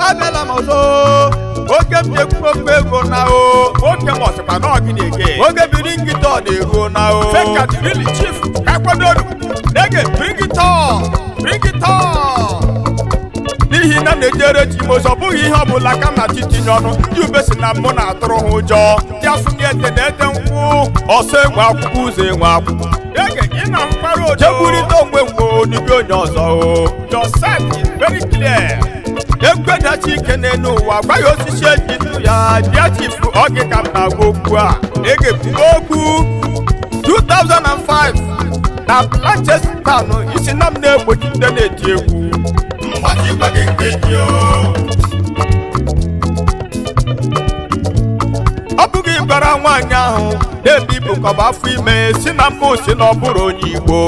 Abela mozo oge bie go na o oge mo se pa no gini ege oge bring it on ego na o fake at really chief akwadodu Reggae bring it on nihi na nejere ti mo so bu ihe obula ka na titi nyonu ju besi na mo na aturu hujo ya funye tenete nwu ose nwa akwukwu uze nwa akwukwu Reggae ina mparo ojo jeburi to ngwe ni bi onye ozo o your side is very clear Egwe da chikene n'ụwa gwa ya osisi ejitu ya bịa chifu oge ka m na-agwa okwu a Reggae okwu 2005 na Manchester isi na m na-egbochi ndị na-eti egwu ọ bụghị gwara nwaanyị ahụ na-ebi bụkọba afọ ime si na mbụ si na ọ bụrụ onye Igbo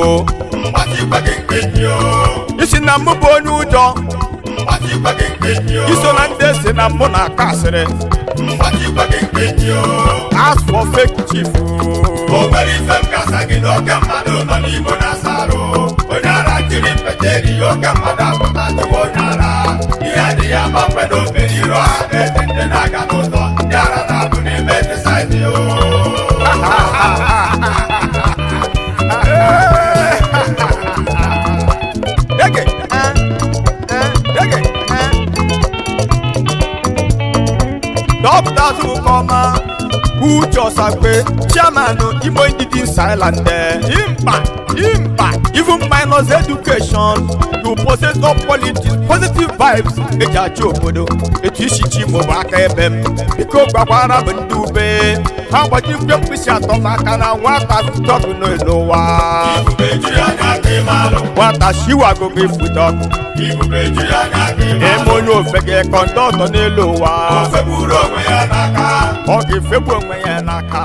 isi na mbụ bụ onye ụjọ iso na ndị si na mụ na kasịrị ask for fake chief Doctors who come who just agree chairman Imo Indigenous Island impact even minus education to possess of politics positive vibes ejaji obodo etu isichi mo aka ebe m biko gbakwara m ndị ube ha gbaji mkpịsị atọ n'aka na nwata stọgụ n'ụwa nwata shiwago gị futọgụ eme onye ofege kọndọtọ n'elu ụwa ọ ga-efegbu onwe ya n'aka